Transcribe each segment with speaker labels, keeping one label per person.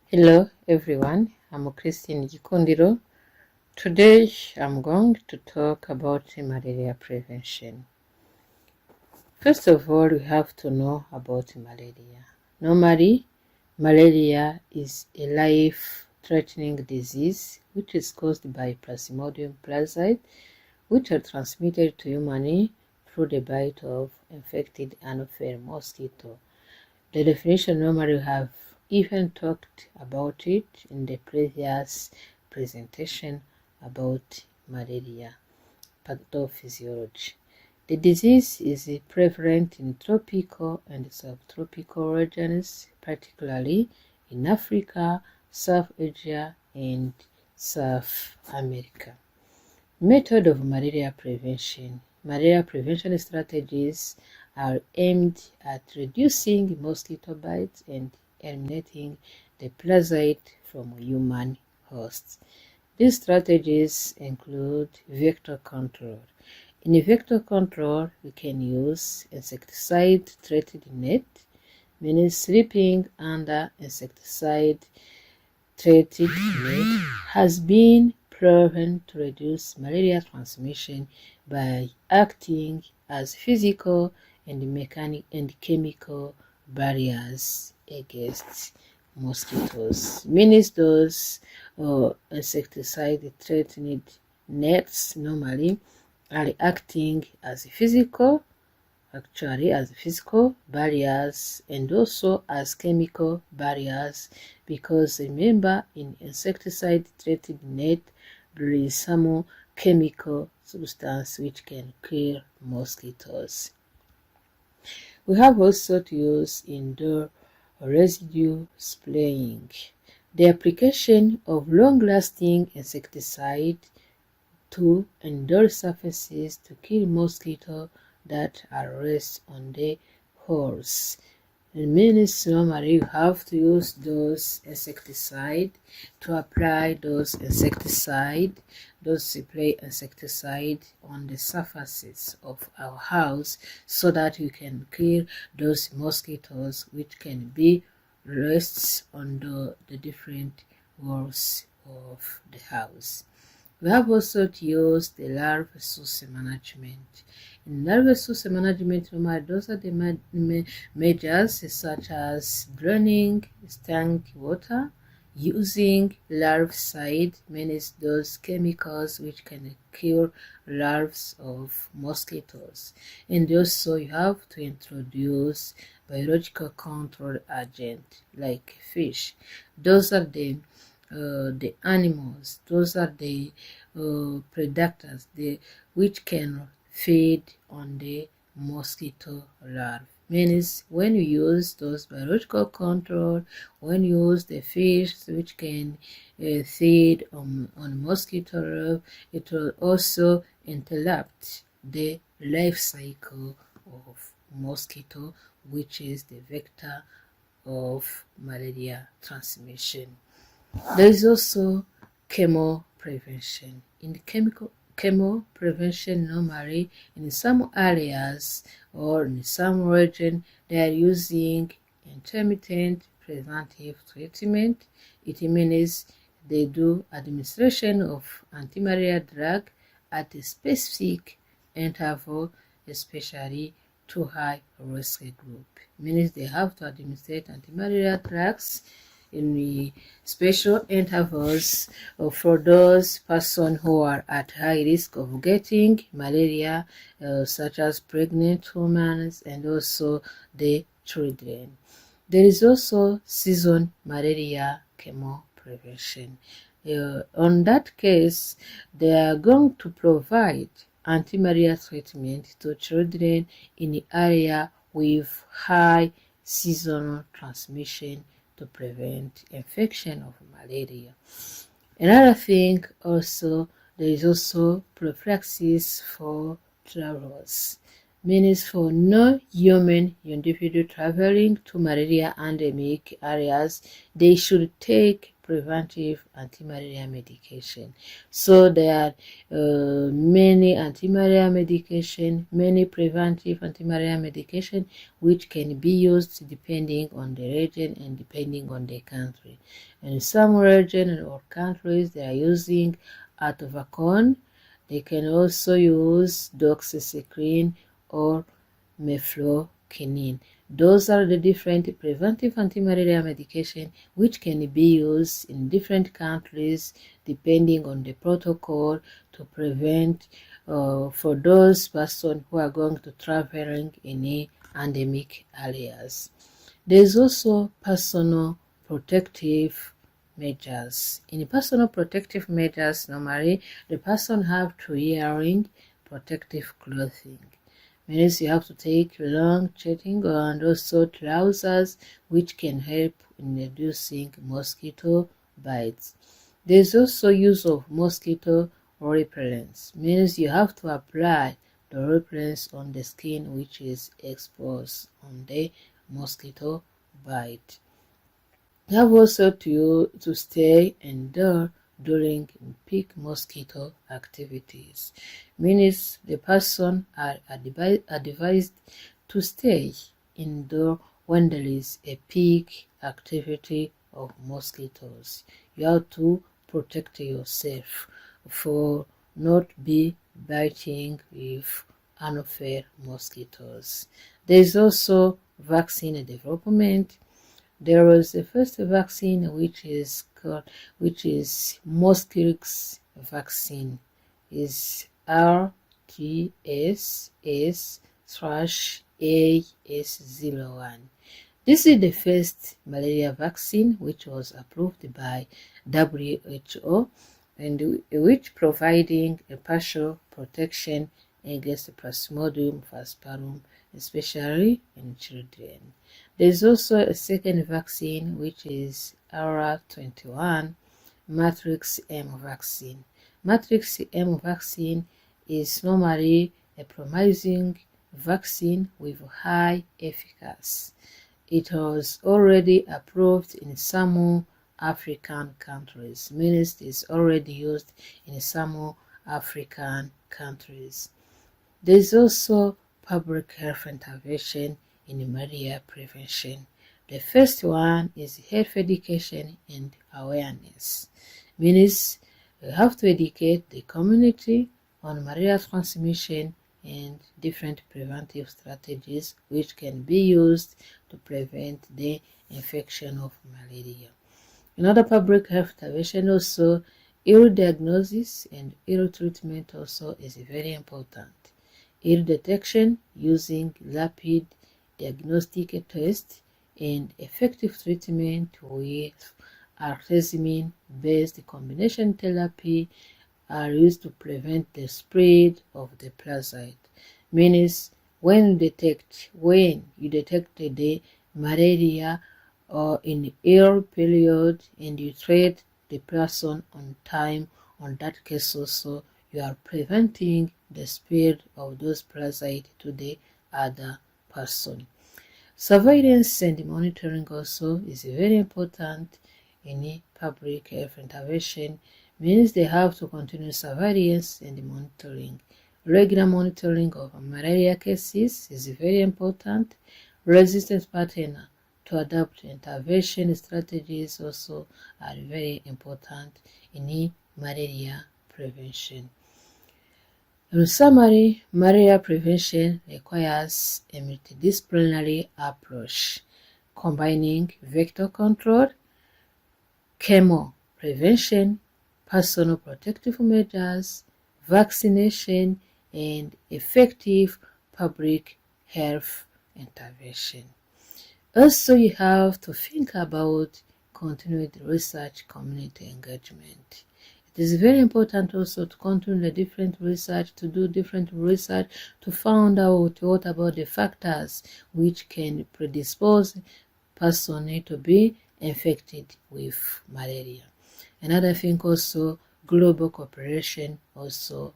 Speaker 1: Hello everyone, I'm Christine Gikundiro. Today I'm going to talk about malaria prevention. First of all, we have to know about malaria. Normally, malaria is a life-threatening disease which is caused by Plasmodium parasite, which are transmitted to humans through the bite of infected Anopheles mosquito. The definition normally we have even talked about it in the previous presentation about malaria pathophysiology. The disease is prevalent in tropical and subtropical regions, particularly in Africa, South Asia, and South America. Method of malaria prevention. Malaria prevention strategies are aimed at reducing mosquito bites and eliminating the parasite from human hosts. These strategies include vector control. In vector control, we can use insecticide-treated net, meaning sleeping under insecticide-treated net has been proven to reduce malaria transmission by acting as physical and chemical barriers against mosquitoes. Meaning those insecticide-treated nets normally are acting as physical barriers and also as chemical barriers, because remember, in insecticide treated net there is some chemical substance which can kill mosquitoes. We have also to use indoor residue spraying. The application of long-lasting insecticide to indoor surfaces to kill mosquitoes that are raised on the holes. It means normally you have to use those insecticide to apply those spray insecticide on the surfaces of our house so that you can kill those mosquitoes which can be raised on the different walls of the house. We have also to use the larvae source management. In larvae source management, those are the measures such as draining stank water, using larvicide, means those chemicals which can kill larvae of mosquitoes. And also you have to introduce biological control agent like fish. Those are the animals, those are the predators which can feed on the mosquito larvae. Means when you use those biological control, when you use the fish which can feed on mosquito larvae, it will also interrupt the life cycle of mosquito, which is the vector of malaria transmission. There is also chemo prevention. In the chemo prevention, normally in some areas or in some region, they are using intermittent preventive treatment. It means they do administration of anti-malaria drug at a specific interval, especially to high risk group. Means they have to administrate anti-malaria drugs in the special intervals for those persons who are at high risk of getting malaria, such as pregnant women and also the children. There is also season malaria chemo prevention. On that case, they are going to provide anti-malaria treatment to children in the area with high seasonal transmission to prevent infection of malaria. Another thing also, there is also prophylaxis for travelers. Means for non-human individual traveling to malaria endemic areas, they should take preventive anti-malaria medication. So there are many anti-malaria medication, many preventive anti-malaria medication which can be used depending on the region and depending on the country. In some regions or countries, they are using atovaquone. They can also use doxycycline or mefloquine. Those are the different preventive anti-malaria medication which can be used in different countries depending on the protocol to prevent for those persons who are going to traveling in endemic areas. There is also personal protective measures. In personal protective measures, normally the person have to wearing protective clothing. Means you have to take long clothing and also trousers which can help in reducing mosquito bites. There is also use of mosquito repellents. Means you have to apply the repellents on the skin which is exposed on the mosquito bite. You have also to stay indoor during peak mosquito activities. Means the person are advised to stay indoor when there is a peak activity of mosquitoes. You have to protect yourself for not be biting with unfair mosquitoes. There is also vaccine development. There was the first vaccine which is mosquitoes vaccine, is RTS/AS01. This is the first malaria vaccine which was approved by WHO and which providing a partial protection against Plasmodium falciparum, especially in children. There is also a second vaccine which is R21 Matrix M vaccine. Matrix M vaccine is normally a promising vaccine with high efficacy. It was already approved in some African countries, meaning it is already used in some African countries. There is also public health intervention in malaria prevention. The first one is health education and awareness. Means you have to educate the community on malaria transmission and different preventive strategies which can be used to prevent the infection of malaria. Another public health intervention also, ill diagnosis and ill treatment also is very important. Ill detection using rapid diagnostic test and effective treatment with artemisinin-based combination therapy are used to prevent the spread of the parasite. Means when you detect the malaria or in ill period and you treat the person on time, on that case also you are preventing the spread of those parasites to the other person. Surveillance and monitoring also is very important in public health intervention. Means they have to continue surveillance and monitoring. Regular monitoring of malaria cases is very important. Resistance pattern to adapt intervention strategies also are very important in malaria prevention. In summary, malaria prevention requires a multidisciplinary approach, combining vector control, chemo prevention, personal protective measures, vaccination, and effective public health intervention. Also, you have to think about continued research community engagement. It is very important also to continue the different research, to do different research, to find out what about the factors which can predispose person to be infected with malaria. Another thing also, global cooperation also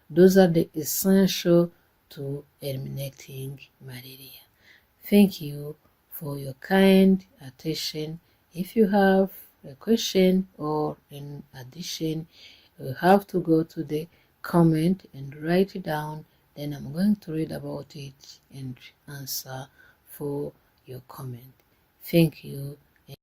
Speaker 1: those are the essential to eliminating malaria. Thank you for your kind attention. If you have a question or in addition, you have to go to the comment and write it down. Then I'm going to read about it and answer for your comment. Thank you.